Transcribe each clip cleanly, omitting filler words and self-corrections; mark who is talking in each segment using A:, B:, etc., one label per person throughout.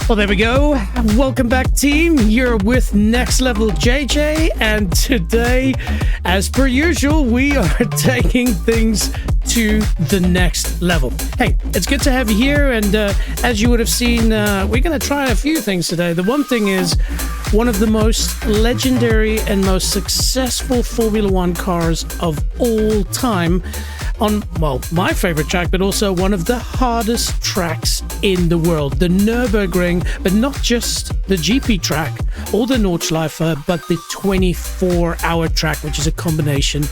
A: Well, there we go. Welcome back, team. You're with Next Level JJ, and today, as per usual, we are taking things to the next level. Hey, it's good to have you here, and as you would have seen, we're going to try a few things today. The one thing is one of the most legendary and most successful Formula One cars of all time on, well, my favorite track, but also one of the hardest tracks in the world, the Nürburgring, but not just the GP track or the Nordschleife, but the 24-hour track, which is a combination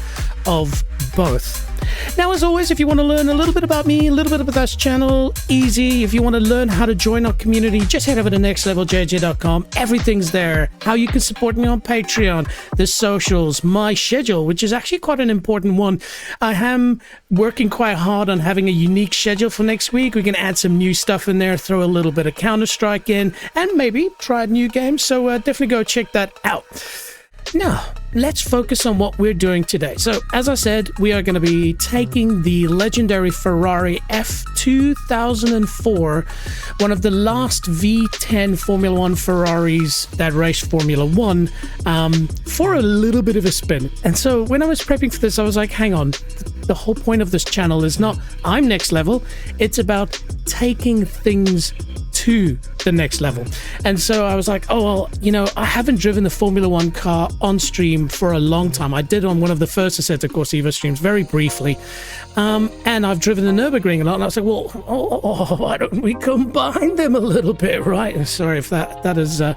A: of both. Now, as always, if you want to learn a little bit about me, a little bit about this channel, easy. If you want to learn how to join our community, just head over to nextleveljj.com. Everything's there. How you can support me on Patreon, the socials, my schedule, which is actually quite an important one. I am working quite hard on having a unique schedule for next week. We can add some new stuff in there, throw a little bit of Counter-Strike in, and maybe try a new game. So definitely go check that out. Now, let's focus on what we're doing today. So, as I said, we are going to be taking the legendary Ferrari F2004, one of the last V10 Formula One Ferraris that raced Formula One, for a little bit of a spin. And so, when I was prepping for this, I was like, hang on, the whole point of this channel is not I'm next level, it's about taking things to the next level. And so I was like, oh, well, you know, I haven't driven the Formula One car on stream for a long time. I did on one of the first Assetto Corsiva streams very briefly. And I've driven the Nürburgring a lot. And I was like, well, why don't we combine them a little bit, right? Sorry if that is a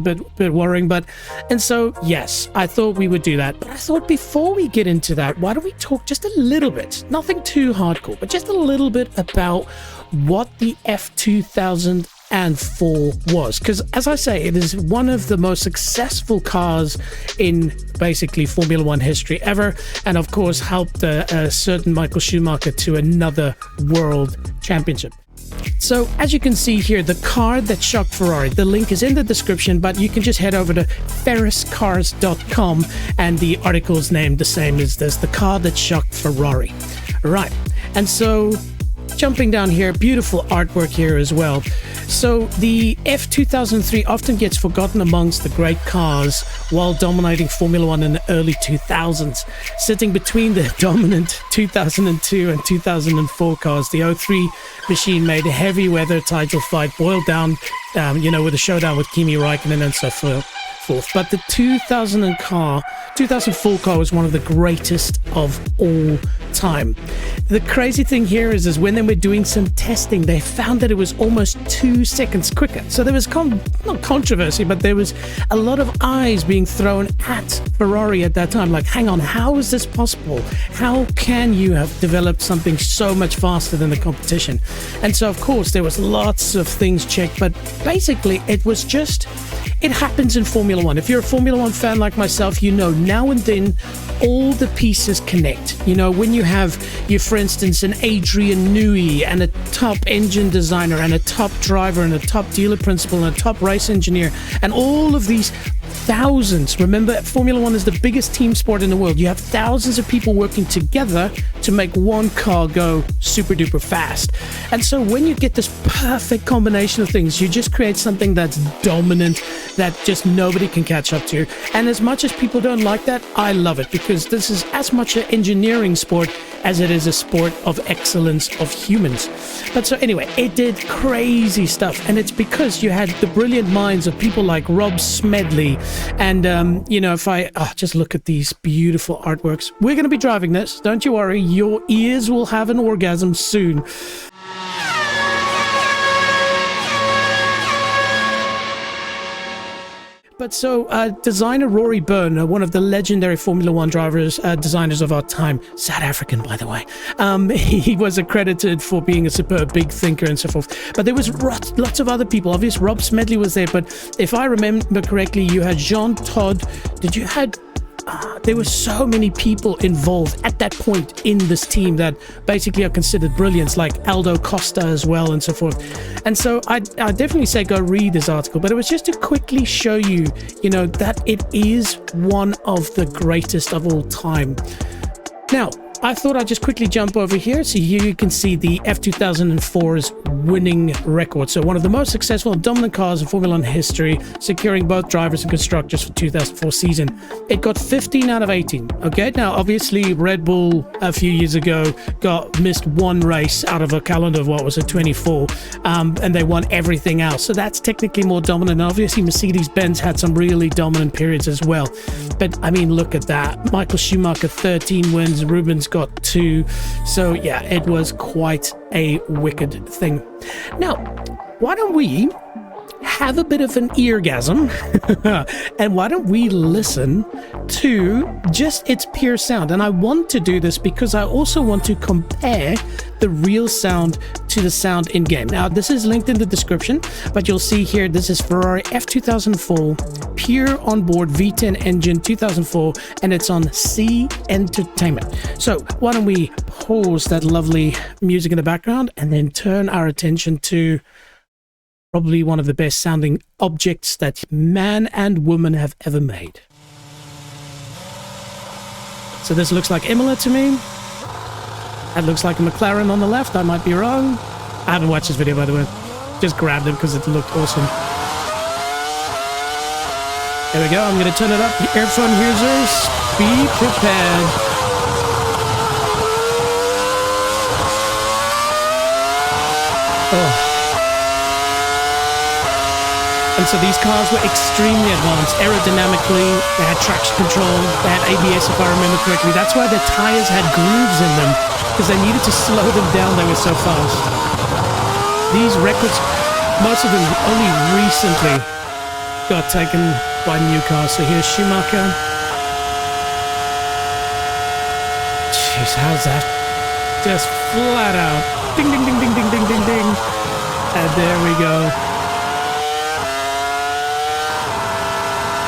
A: bit worrying, but and so yes, I thought we would do that. But I thought before we get into that, why don't we talk just a little bit, nothing too hardcore, but just a little bit about what the F2004 was, because as I say, it is one of the most successful cars in basically Formula One history ever, and of course helped a certain Michael Schumacher to another world championship. So as you can see here, the car that shocked Ferrari, the link is in the description, but you can just head over to ferriscars.com and the article is named the same as this, the car that shocked Ferrari. Right, and so jumping down here, beautiful artwork here as well. So the F2003 often gets forgotten amongst the great cars while dominating Formula One in the early 2000s. Sitting between the dominant 2002 and 2004 cars, the 03 machine made a heavy weather title fight boiled down, with a showdown with Kimi Räikkönen and so forth. But the 2004 car was one of the greatest of all time. The crazy thing here is when they were doing some testing, they found that it was almost 2 seconds quicker. So there was not controversy, but there was a lot of eyes being thrown at Ferrari at that time. Like, hang on, how is this possible? How can you have developed something so much faster than the competition? And so, of course, there was lots of things checked, but basically it was just, it happens in Formula One. If you're a Formula One fan like myself, you know now and then all the pieces connect. You know, when you have, for instance, an Adrian Newey and a top engine designer and a top driver and a top dealer principal and a top race engineer and all of these thousands. Remember, Formula One is the biggest team sport in the world. You have thousands of people working together to make one car go super duper fast. And so when you get this perfect combination of things, you just create something that's dominant, that just nobody can catch up to. And as much as people don't like that, I love it, because this is as much an engineering sport as it is a sport of excellence of humans. But so anyway, it did crazy stuff, and it's because you had the brilliant minds of people like Rob Smedley. And if I just look at these beautiful artworks, we're going to be driving this, don't you worry, your ears will have an orgasm soon. But so designer Rory Byrne, one of the legendary Formula One designers of our time, South African, by the way, he was accredited for being a superb big thinker and so forth. But there was lots of other people. Obviously, Rob Smedley was there. But if I remember correctly, you had Jean Todt. There were so many people involved at that point in this team that basically are considered brilliants, like Aldo Costa as well and so forth. And so I definitely say go read this article, but it was just to quickly show you, that it is one of the greatest of all time. Now, I thought I'd just quickly jump over here. So here you can see the F2004's winning record. So one of the most successful and dominant cars in Formula 1 history, securing both drivers and constructors for 2004 season. It got 15 out of 18. Okay, now obviously Red Bull a few years ago missed one race out of a calendar of what was it, 24, and they won everything else. So that's technically more dominant. And obviously Mercedes-Benz had some really dominant periods as well. But I mean, look at that. Michael Schumacher 13 wins, Rubens got 2. So yeah, it was quite a wicked thing. Now, why don't we have a bit of an eargasm and why don't we listen to just its pure sound? And I want to do this because I also want to compare the real sound to the sound in game. Now, this is linked in the description, but you'll see here, this is Ferrari F2004 pure onboard V10 engine 2004, and it's on C Entertainment. So why don't we pause that lovely music in the background and then turn our attention to probably one of the best sounding objects that man and woman have ever made. So this looks like Imola to me. That looks like a McLaren on the left. I might be wrong. I haven't watched this video, by the way. Just grabbed it because it looked awesome. There we go. I'm going to turn it up. Earphone users, be prepared. Oh. And so these cars were extremely advanced aerodynamically. They had traction control, they had ABS if I remember correctly. That's why the tires had grooves in them, because they needed to slow them down, they were so fast. These records, most of them only recently got taken by new cars. So here's Schumacher. Jeez, how's that? Just flat out. Ding, ding, ding, ding, ding, ding, ding, ding. And there we go.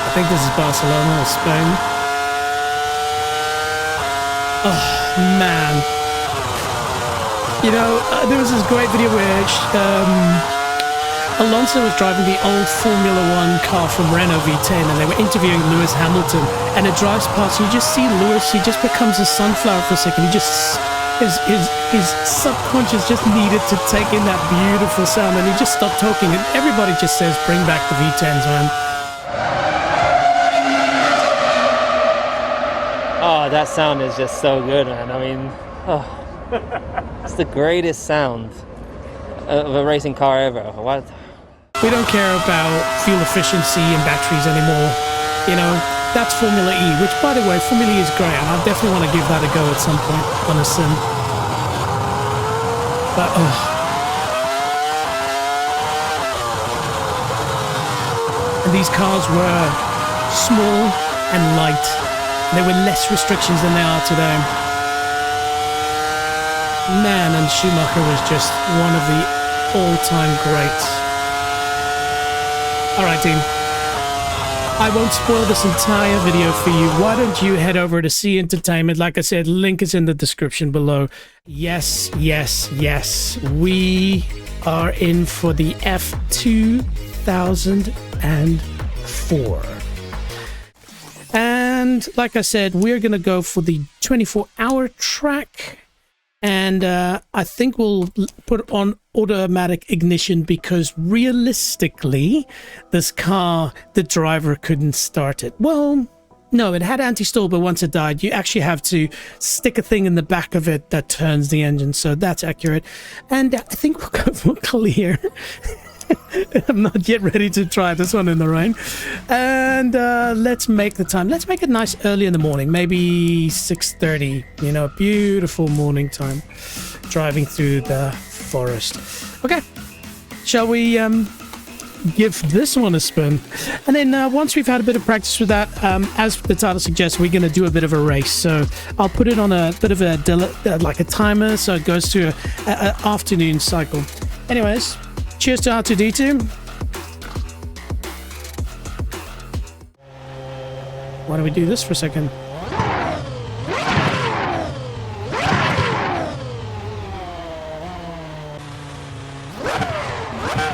A: I think this is Barcelona or Spain. Oh, man. You know, there was this great video where Alonso was driving the old Formula 1 car from Renault V10, and they were interviewing Lewis Hamilton, and it drives past, you just see Lewis, he just becomes a sunflower for a second. He just, his subconscious just needed to take in that beautiful sound, and he just stopped talking, and everybody just says, bring back the V10s, man.
B: Oh, that sound is just so good, man. I mean, it's the greatest sound of a racing car ever. What?
A: We don't care about fuel efficiency and batteries anymore. You know, that's Formula E, which, by the way, Formula E is great, and I definitely want to give that a go at some point on a sim. But, And these cars were small and light. There were less restrictions than there are today. Man, and Schumacher was just one of the all-time greats. Alright, team. I won't spoil this entire video for you. Why don't you head over to C Entertainment? Like I said, link is in the description below. Yes, yes, yes. We are in for the F2004. And like I said, we're going to go for the 24-hour track. And I think we'll put on automatic ignition because realistically, this car, the driver couldn't start it. Well, no, it had anti-stall, but once it died, you actually have to stick a thing in the back of it that turns the engine. So that's accurate. And I think we'll go for clear. I'm not yet ready to try this one in the rain. And let's make the time. Let's make it nice early in the morning, maybe 6:30. You know, beautiful morning time, driving through the forest. Okay, shall we give this one a spin? And then once we've had a bit of practice with that, as the title suggests, we're going to do a bit of a race. So I'll put it on a bit of a like a timer, so it goes to an afternoon cycle. Anyways. Cheers to R2D2. Why don't we do this for a second?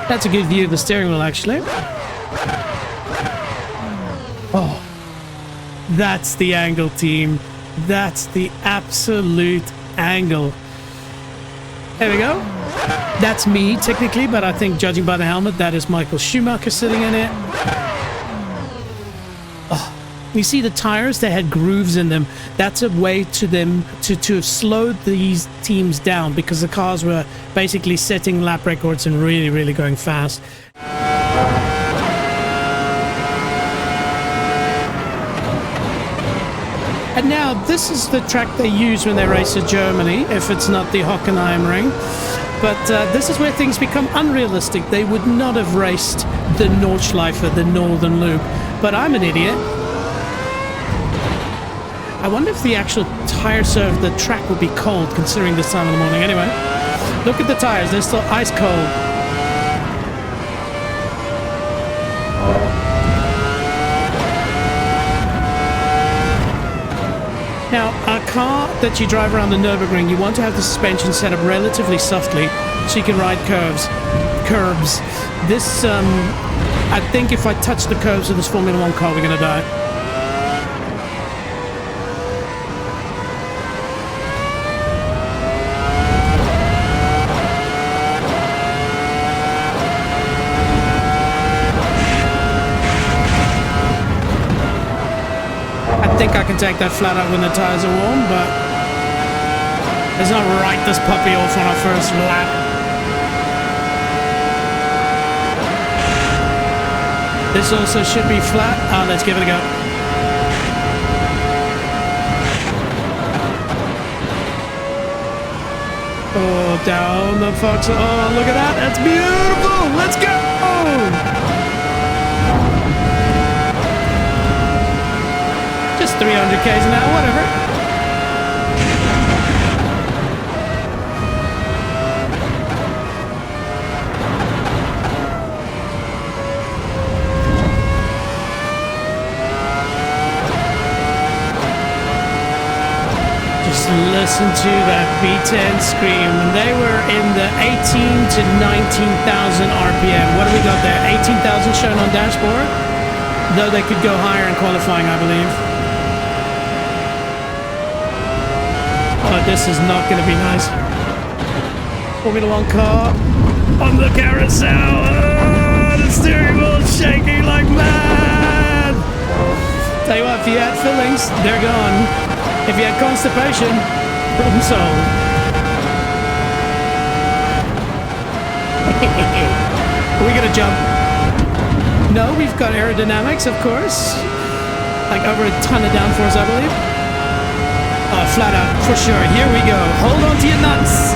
A: That's a good view of the steering wheel, actually. Oh, that's the angle, team. That's the absolute angle. There we go. That's me technically, but I think judging by the helmet, that is Michael Schumacher sitting in it. Oh, you see the tires, they had grooves in them. That's a way to them to have slowed these teams down because the cars were basically setting lap records and really, really going fast. And now this is the track they use when they race at Germany, if it's not the Hockenheimring. But this is where things become unrealistic. They would not have raced the Nordschleife, the Northern Loop. But I'm an idiot. I wonder if the actual tire serve, the track will be cold considering this time of the morning. Anyway, look at the tires. They're still ice cold. Now, a car that you drive around the Nürburgring, you want to have the suspension set up relatively softly so you can ride curbs. This, I think if I touch the curbs of this Formula 1 car, we're going to die. I think I can take that flat out when the tires are warm, but let's not write this puppy off on our first lap. This also should be flat. Let's give it a go. Oh, down the Fox. Oh, look at that. That's beautiful. Let's go. Just 300 k's an hour, whatever. Just listen to that V10 scream. They were in the 18 to 19,000 RPM. What do we got there? 18,000 shown on dashboard? Though they could go higher in qualifying, I believe. Oh, this is not going to be nice. Formula 1 car on the carousel. Oh, the steering wheel shaking like mad. Tell you what, if you had fillings, they're gone. If you had constipation, problem solved. Are we going to jump? No, we've got aerodynamics, of course. Like over a ton of downforce, I believe. Oh, flat out, for sure. Here we go. Hold on to your nuts.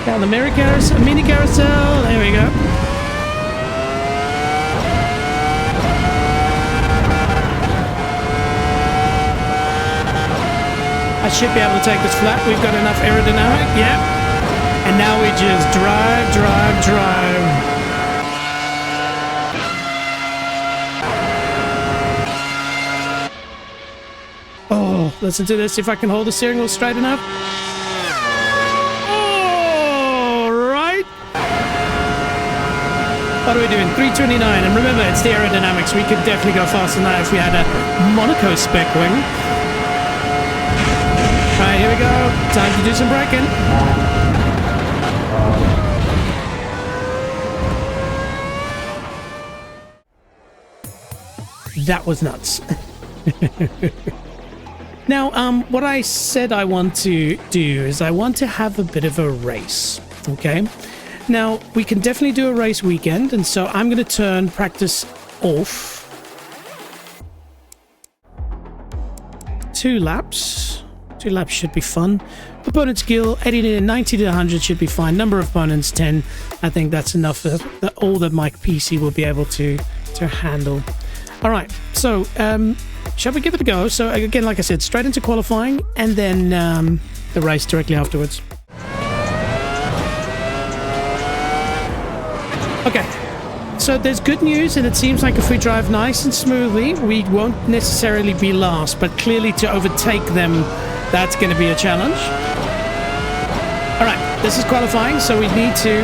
A: Down the mini carousel. There we go. I should be able to take this flat. We've got enough aerodynamic. Yep. And now we just drive. Oh, listen to this. If I can hold the steering wheel straight enough. All right. What are we doing? 329. And remember, it's the aerodynamics. We could definitely go faster than that if we had a Monaco spec wing. Alright, here we go. Time to do some braking. That was nuts. Now, what I said I want to do is I want to have a bit of a race. Okay? Now, we can definitely do a race weekend, and so I'm going to turn practice off. 2 laps. 2 laps should be fun. Opponent skill 80 to 90 to 100 should be fine. Number of opponents 10. I think that's enough. All that my PC will be able to handle. All right. So shall we give it a go? So again, like I said, straight into qualifying and then the race directly afterwards. Okay. So there's good news, and it seems like if we drive nice and smoothly, we won't necessarily be last, but clearly to overtake them That's going to be a challenge. All right, this is qualifying, so we need to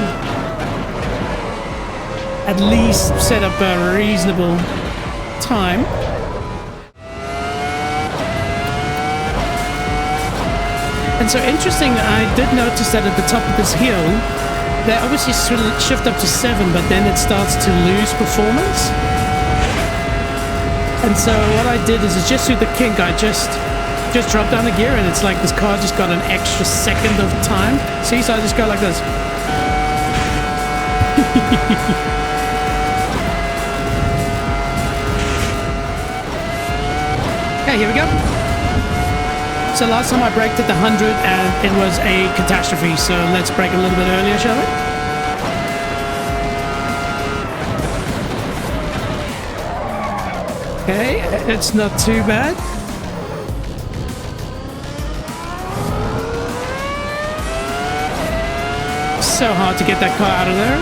A: at least set up a reasonable time. And so interesting, I did notice that at the top of this hill, they obviously shift up to 7, but then it starts to lose performance. And so what I did is just through the kink, I just dropped down the gear, and it's like this car just got an extra second of time. See, so I just go like this. Okay, here we go. So last time I braked at the 100 and it was a catastrophe, so let's brake a little bit earlier, shall we? Okay, it's not too bad. So hard to get that car out of there.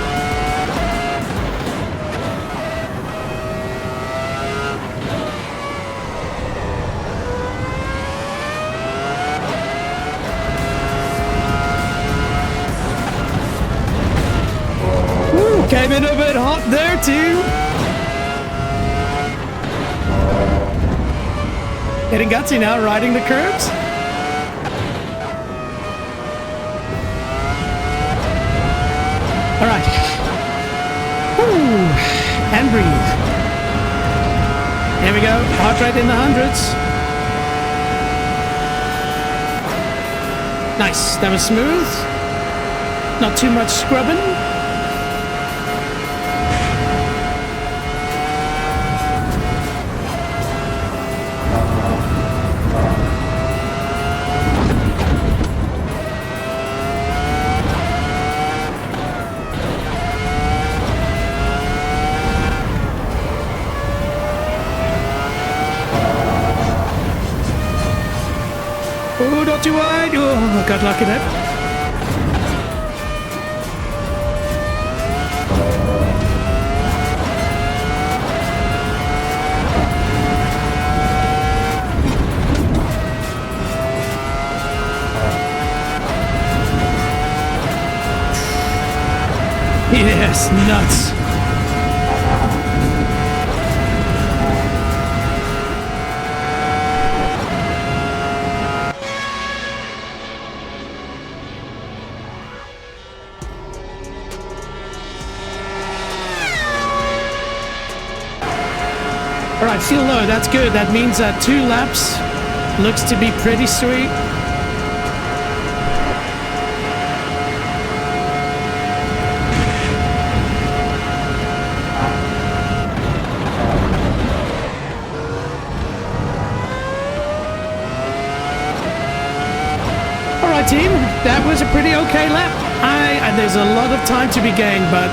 A: Came in a bit hot there too. Getting gutsy now, riding the curbs. All right. Woo. And breathe. Here we go. Heart rate in the hundreds. Nice. That was smooth. Not too much scrubbing. Oh, not too wide. Oh, got lucky there. Yes, nuts. All right, feel low, that's good. That means 2 laps looks to be pretty sweet. All right, team, that was a pretty okay lap. There's a lot of time to be gained, but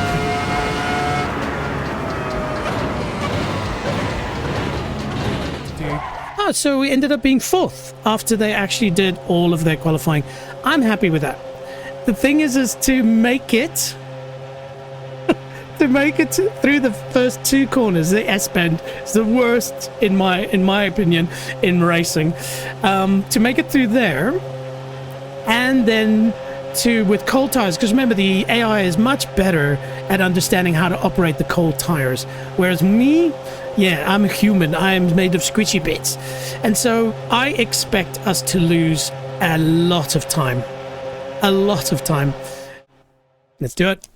A: so we ended up being 4th after they actually did all of their qualifying. I'm happy with that. The thing is to make it through the first 2 corners. The S-bend is the worst in my opinion in racing. To make it through there, and then with cold tires, because remember the AI is much better at understanding how to operate the cold tires, whereas me, yeah, I'm a human. I am made of squishy bits. And so I expect us to lose a lot of time. A lot of time. Let's do it.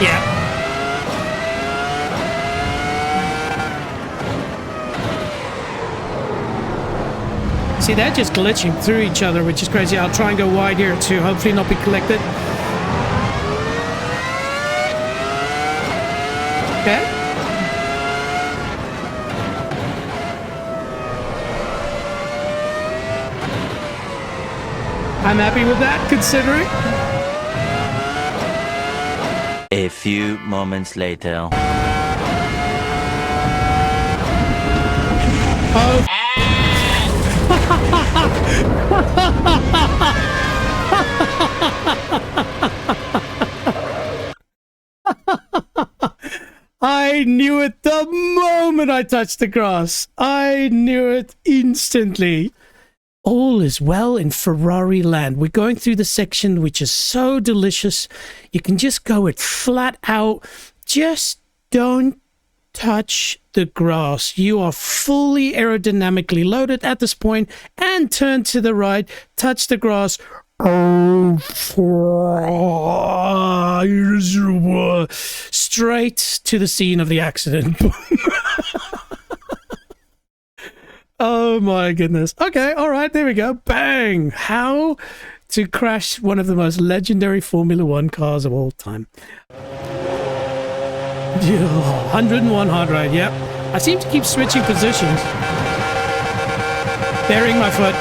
A: Yeah. See, they're just glitching through each other, which is crazy. I'll try and go wide here to hopefully not be collected. Okay. I'm happy with that, considering.
C: A few moments later.
A: Oh. I knew it the moment I touched the grass. I knew it instantly. All is well in Ferrari land. We're going through the section which is so delicious. You can just go it flat out. Just don't touch the grass. You are fully aerodynamically loaded at this point, and turn to the right, touch the grass. Straight to the scene of the accident. Oh my goodness. Okay, all right, there we go. Bang! How to crash one of the most legendary Formula One cars of all time. 101 heart rate, yep. I seem to keep switching positions. Bearing my foot.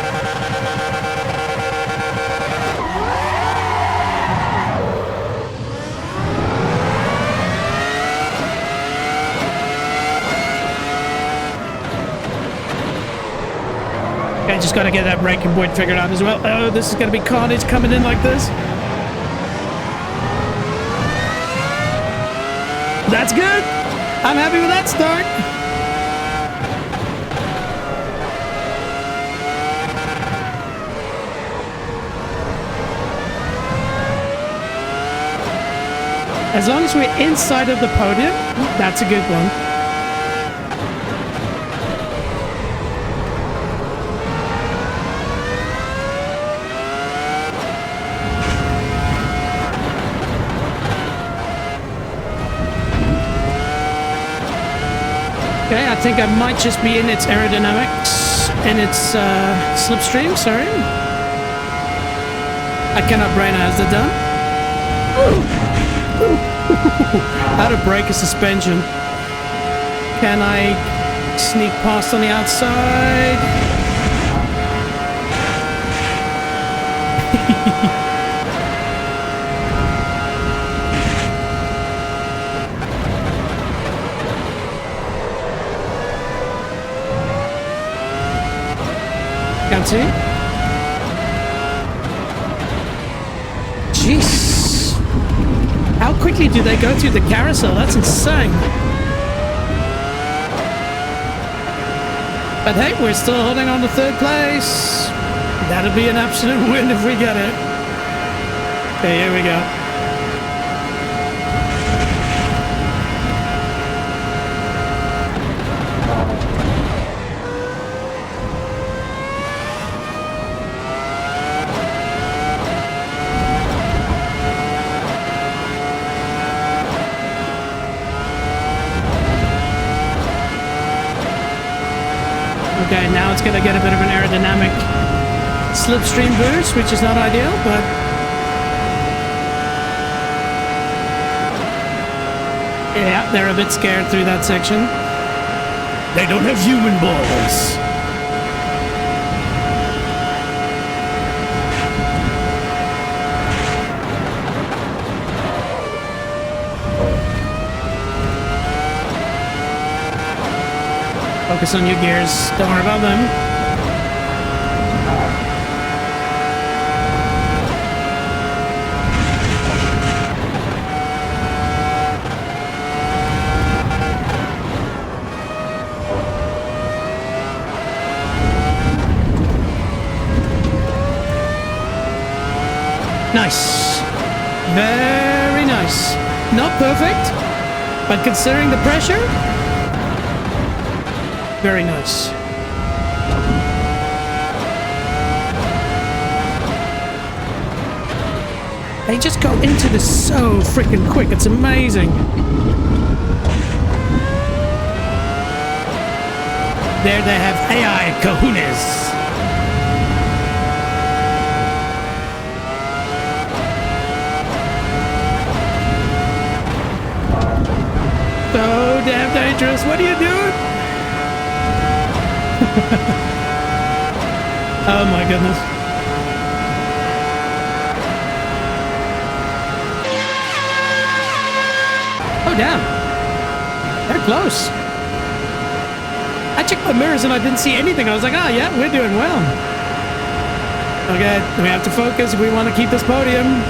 A: Okay, just gotta get that braking point figured out as well. Oh, this is gonna be carnage coming in like this. That's good. I'm happy with that start. As long as we're inside of the podium, that's a good one. Okay, I think I might just be in its aerodynamics and its slipstream, sorry. I cannot brain as the done. How to break a suspension. Can I sneak past on the outside? Can't see. Jeez. How quickly do they go through the carousel? That's insane. But hey, we're still holding on to third place. That'll be an absolute win if we get it. Okay, here we go. Okay, now it's going to get a bit of an aerodynamic slipstream boost, which is not ideal, but... yeah, they're a bit scared through that section. They don't have human balls. Focus on your gears. Don't worry about them. Nice. Very nice. Not perfect, but considering the pressure, very nice. They just go into this so freaking quick. It's amazing. There they have AI kahunas. So damn dangerous. What are you doing? Oh my goodness. Oh damn. They're close. I checked my mirrors and I didn't see anything. I was like, oh yeah, we're doing well. Okay, we have to focus. We want to keep this podium.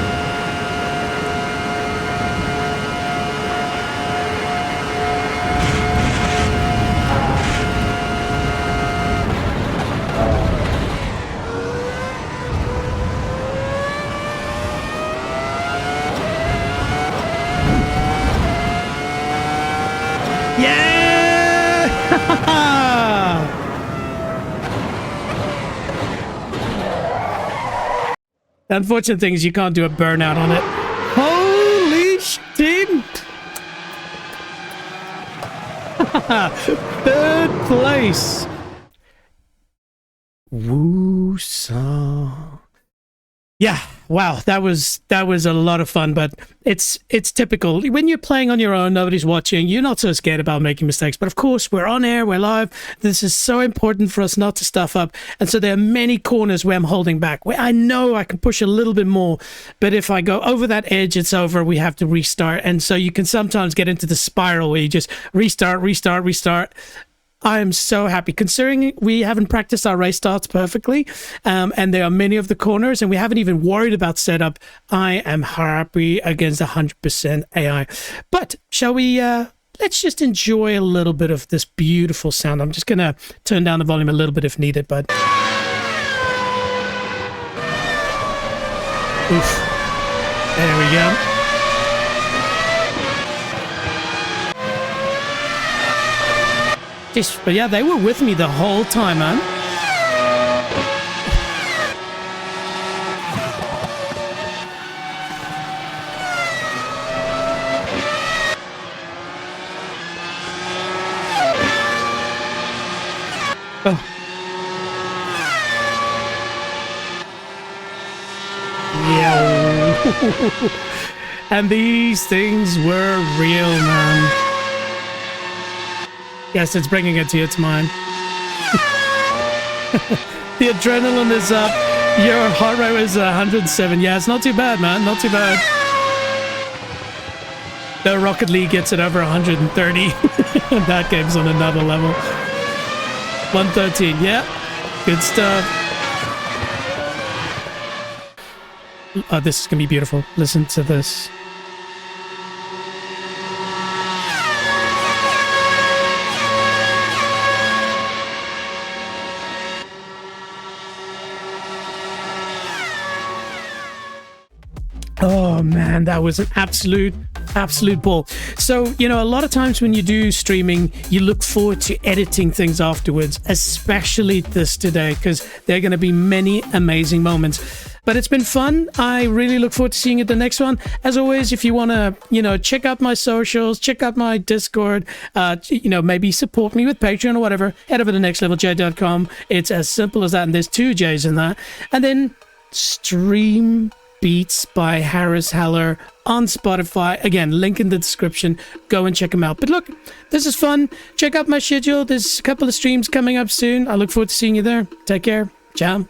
A: The unfortunate thing is you can't do a burnout on it. Holy shit! Third place. Woo-saw. Yeah, wow, that was a lot of fun, but it's typical. When you're playing on your own, nobody's watching, you're not so scared about making mistakes. But of course, we're on air, we're live. This is so important for us not to stuff up. And so there are many corners where I'm holding back, where I know I can push a little bit more, but if I go over that edge, it's over. We have to restart. And so you can sometimes get into the spiral where you just restart. I am so happy, considering we haven't practiced our race starts perfectly, and there are many of the corners, and we haven't even worried about setup. I am happy against 100% AI. But shall we, let's just enjoy a little bit of this beautiful sound. I'm just going to turn down the volume a little bit if needed, but... Oof. There we go. But yeah, they were with me the whole time, man. Oh. Yeah. And these things were real, man. Yes, it's bringing a tear to mine. The adrenaline is up. Your heart rate is 107. Yeah, it's not too bad, man. Not too bad. The Rocket League gets it over 130. That game's on another level. 113. Yeah, good stuff. Oh, this is going to be beautiful. Listen to this. Oh man, that was an absolute ball. So, you know, a lot of times when you do streaming, you look forward to editing things afterwards, especially this today, because there are going to be many amazing moments. But it's been fun. I really look forward to seeing you at the next one. As always, if you want to, you know, check out my socials, check out my Discord, you know, maybe support me with Patreon or whatever, head over to nextlevelj.com. It's as simple as that, and there's 2 J's in that. And then stream Beats by Harris Heller on Spotify. Again, link in the description. Go and check them out. But look, this is fun. Check out my schedule. There's a couple of streams coming up soon. I look forward to seeing you there. Take care. Ciao.